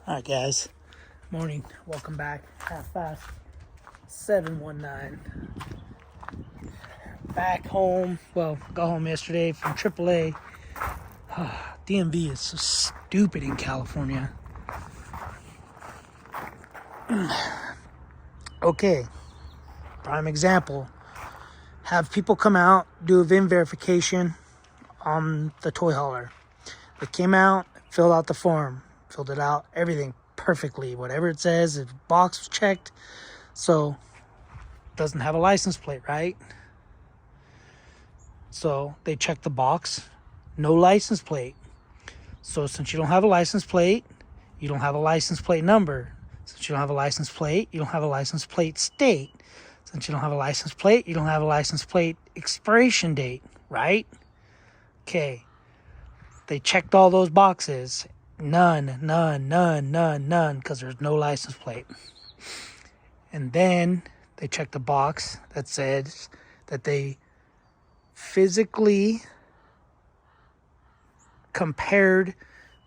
Alright guys, morning, welcome back, half fast, 719, back home, well, got home yesterday from AAA. DMV is so stupid in California. Okay, prime example, have people come out, do a VIN verification on the toy hauler. They came out, filled out the form, filled it out, everything perfectly, whatever it says, the box was checked, so doesn't have a license plate, right? So they checked the box, no license plate. So since you don't have a license plate, you don't have a license plate number. Since you don't have a license plate, you don't have a license plate state. Since you don't have a license plate, you don't have a license plate expiration date, right? Okay. They checked all those boxes. None, because there's no license plate. And then they checked the box that says that they physically compared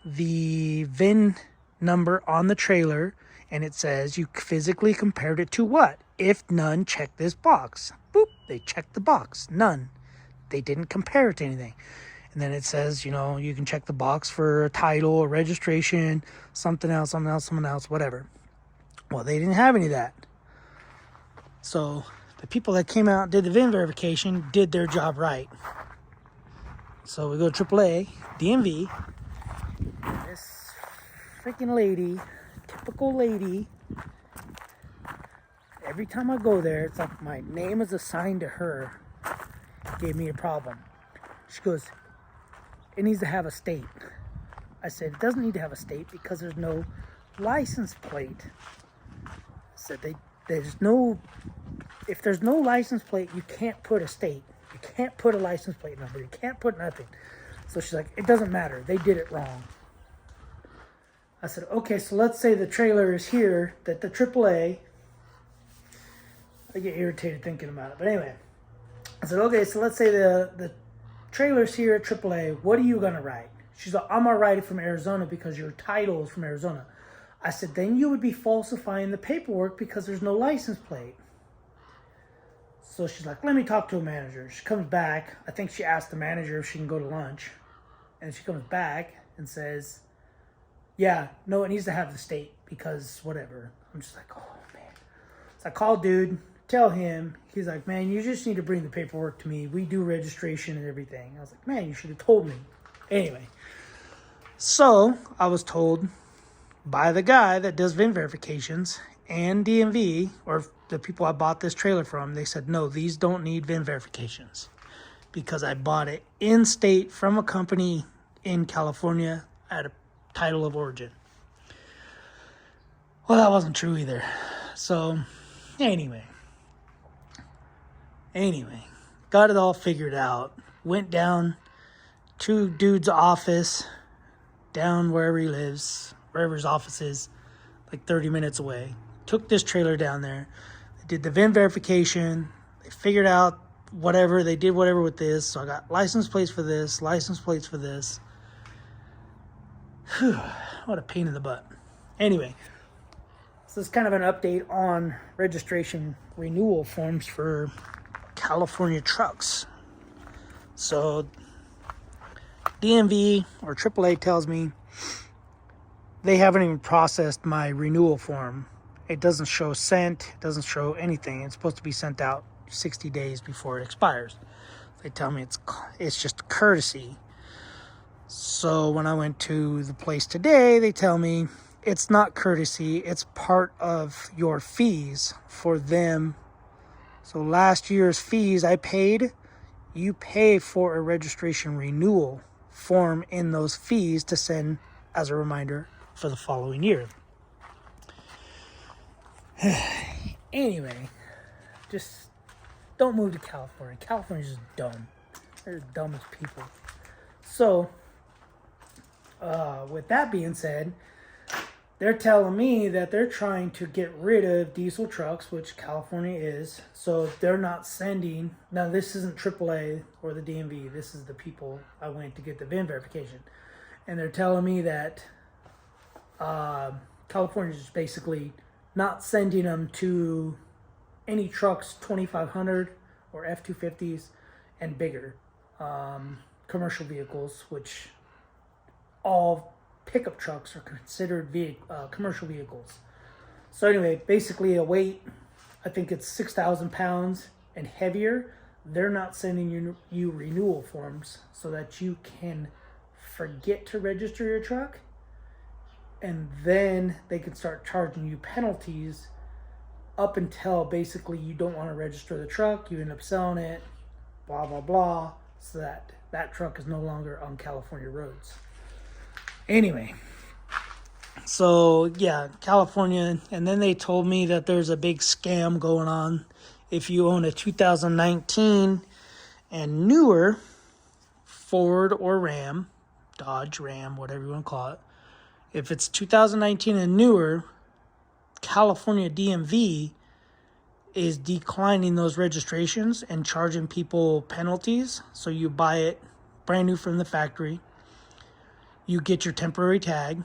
the VIN number on the trailer, and it says you physically compared it to what? If none, check this box. Boop, they checked the box. None. They didn't compare it to anything. And then it says, you know, you can check the box for a title, a registration, something else, whatever. Well, they didn't have any of that. So the people that came out and did the VIN verification did their job right. So we go to AAA, DMV. This freaking lady, typical lady, every time I go there, it's like my name is assigned to her. Gave me a problem. She goes, it needs to have a state. I said, it doesn't need to have a state because there's no license plate. I said, if there's no license plate, you can't put a state. You can't put a license plate number. You can't put nothing. So she's like, it doesn't matter. They did it wrong. I said, okay, so let's say the trailer is here, that the AAA, I get irritated thinking about it. But anyway, I said, okay, so let's say the trailer's here at AAA. What are you going to write? She's like, I'm going to write it from Arizona because your title is from Arizona. I said, then you would be falsifying the paperwork because there's no license plate. So she's like, let me talk to a manager. She comes back. I think she asked the manager if she can go to lunch. And she comes back and says, yeah, no, it needs to have the state because whatever. I'm just like, oh, man. So I called dude, tell him. He's like, man, you just need to bring the paperwork to me. We do registration and everything. I was like, man, you should have told me. Anyway, so I was told by the guy that does VIN verifications and DMV, or the people I bought this trailer from, they said, no, these don't need VIN verifications because I bought it in-state from a company in California at a title of origin. Well, that wasn't true either. So, anyway, got it all figured out. Went down to dude's office, down wherever he lives, wherever his office is, like 30 minutes away. Took this trailer down there. They did the VIN verification. They figured out whatever. They did whatever with this. So I got license plates for this, license plates for this. Whew, what a pain in the butt. Anyway, so this is kind of an update on registration renewal forms for California trucks. So DMV or AAA tells me they haven't even processed my renewal form. It doesn't show sent. It doesn't show anything. It's supposed to be sent out 60 days before it expires. They tell me it's just a courtesy. So when I went to the place today, they tell me it's not courtesy. It's part of your fees for them. So last year's fees I paid, you pay for a registration renewal form in those fees to send as a reminder for the following year. Anyway, just don't move to California. California's just dumb. They're the dumbest people. So, with that being said, they're telling me that they're trying to get rid of diesel trucks, which California is. So they're not sending. Now, this isn't AAA or the DMV. This is the people I went to get the VIN verification. And they're telling me that California is just basically not sending them to any trucks 2500 or F-250s and bigger. Commercial vehicles, which all pickup trucks are considered commercial vehicles. So anyway, basically a weight, I think it's 6,000 pounds and heavier, they're not sending you renewal forms so that you can forget to register your truck, and then they can start charging you penalties up until basically you don't want to register the truck, you end up selling it, blah blah blah, so that truck is no longer on California roads. Anyway, so yeah, California, and then they told me that there's a big scam going on. If you own a 2019 and newer Ford or Ram, Dodge, Ram, whatever you want to call it, if it's 2019 and newer, California DMV is declining those registrations and charging people penalties. So you buy it brand new from the factory, you get your temporary tag,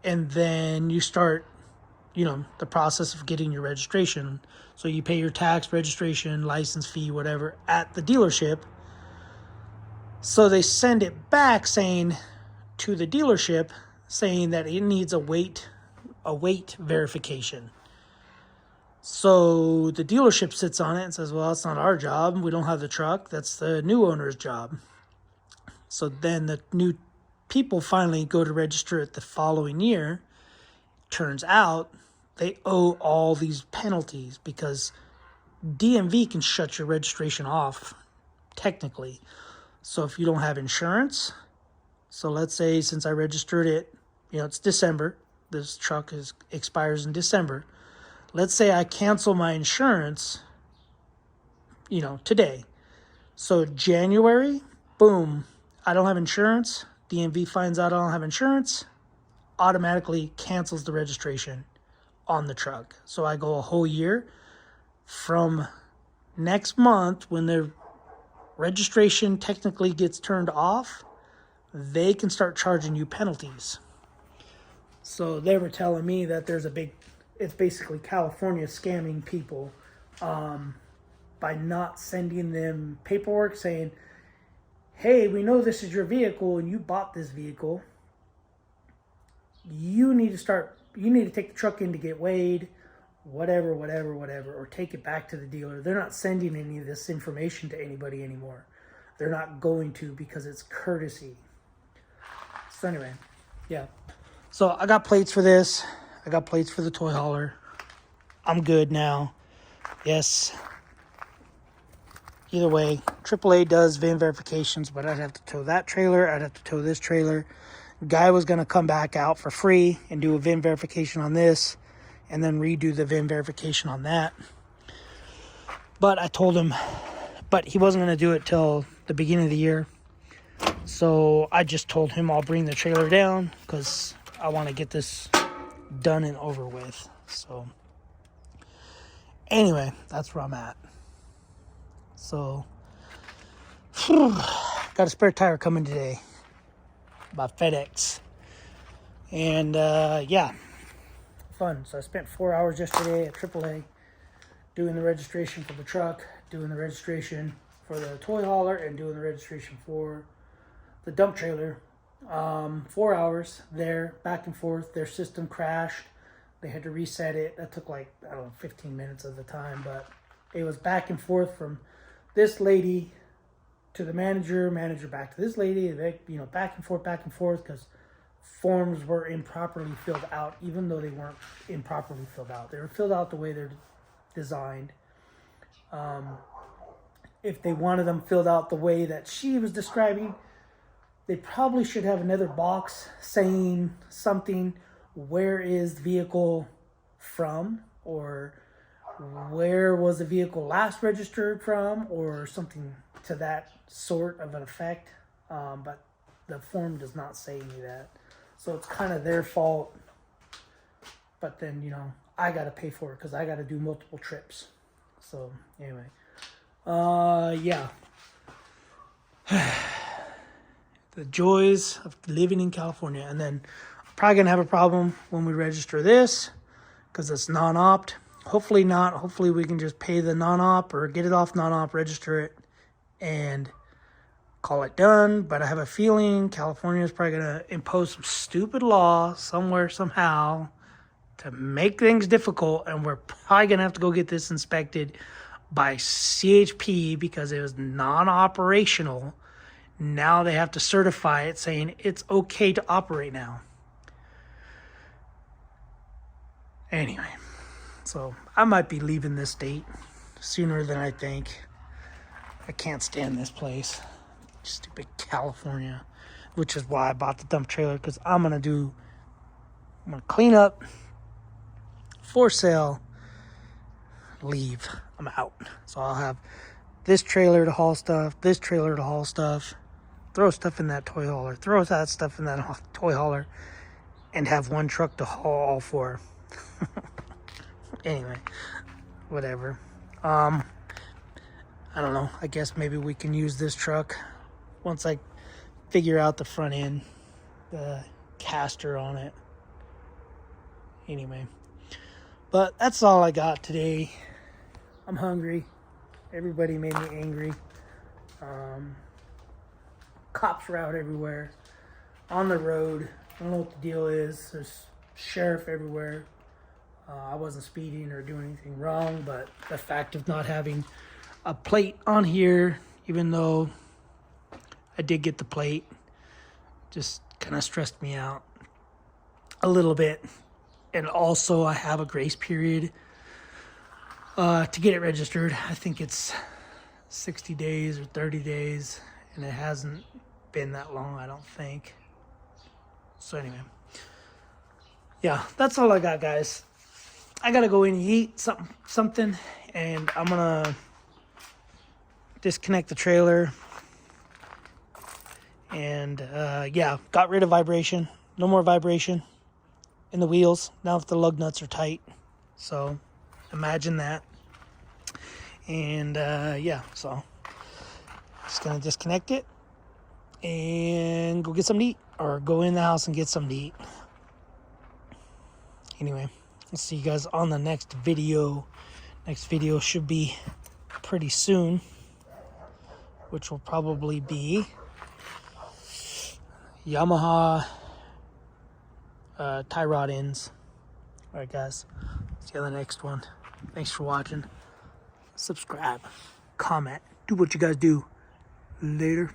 and then you start, the process of getting your registration. So you pay your tax, registration, license fee, whatever, at the dealership. So they send it back to the dealership saying that it needs a weight verification. So the dealership sits on it and says, well, it's not our job. We don't have the truck. That's the new owner's job. So then the new people finally go to register it the following year. Turns out they owe all these penalties because DMV can shut your registration off technically. So if you don't have insurance, so let's say since I registered it, it's December, this truck expires in December. Let's say I cancel my insurance, today. So January, boom, I don't have insurance. DMV finds out I don't have insurance, automatically cancels the registration on the truck. So I go a whole year. From next month, when the registration technically gets turned off, they can start charging you penalties. So they were telling me that it's basically California scamming people by not sending them paperwork saying, hey, we know this is your vehicle and you bought this vehicle. You need to take the truck in to get weighed, whatever, or take it back to the dealer. They're not sending any of this information to anybody anymore. They're not going to, because it's courtesy. So anyway, yeah. So I got plates for this. I got plates for the toy hauler. I'm good now. Yes. Either way, AAA does VIN verifications, but I'd have to tow that trailer. I'd have to tow this trailer. Guy was going to come back out for free and do a VIN verification on this and then redo the VIN verification on that. But I told him, but he wasn't going to do it till the beginning of the year. So I just told him I'll bring the trailer down because I want to get this done and over with. So anyway, that's where I'm at. So got a spare tire coming today by FedEx. And yeah, fun. So I spent 4 hours yesterday at AAA doing the registration for the truck, doing the registration for the toy hauler, and doing the registration for the dump trailer. 4 hours there, back and forth. Their system crashed. They had to reset it. That took 15 minutes of the time, but it was back and forth from this lady to the manager back to this lady, back and forth, because forms were improperly filled out, even though they weren't improperly filled out. They were filled out the way they're designed. If they wanted them filled out the way that she was describing, they probably should have another box saying something, where is the vehicle from, or where was the vehicle last registered from, or something to that sort of an effect. But the form does not say any of that. So it's kind of their fault. But then, I got to pay for it because I got to do multiple trips. So anyway, yeah. The joys of living in California. And then probably going to have a problem when we register this because it's non-opt. Hopefully not. Hopefully we can just pay the non-op or get it off non-op, register it, and call it done. But I have a feeling California is probably going to impose some stupid law somewhere, somehow, to make things difficult, and we're probably going to have to go get this inspected by CHP because it was non-operational. Now they have to certify it saying it's okay to operate now. Anyway, so I might be leaving this state sooner than I think. I can't stand this place. Stupid California. Which is why I bought the dump trailer, because I'm going to clean up, for sale, leave. I'm out. So I'll have this trailer to haul stuff, this trailer to haul stuff, throw stuff in that toy hauler, throw that stuff in that toy hauler, and have one truck to haul all four. Anyway, whatever. I don't know. I guess maybe we can use this truck once I figure out the front end, the caster on it. Anyway, but that's all I got today. I'm hungry. Everybody made me angry. Cops are out everywhere. On the road. I don't know what the deal is. There's sheriff everywhere. I wasn't speeding or doing anything wrong, but the fact of not having a plate on here, even though I did get the plate, just kind of stressed me out a little bit. And also I have a grace period to get it registered. I think it's 60 days or 30 days, and it hasn't been that long, I don't think. So anyway, yeah, that's all I got, guys. I gotta go in and eat something, and I'm gonna disconnect the trailer. And yeah, got rid of vibration. No more vibration in the wheels now that the lug nuts are tight. So imagine that. And yeah, so just gonna disconnect it and go get something to eat, or go in the house and get something to eat. Anyway, I'll see you guys on the next video. Next video should be pretty soon, which will probably be Yamaha tie rod ends. Alright, guys, see you on the next one. Thanks for watching. Subscribe, comment, do what you guys do. Later.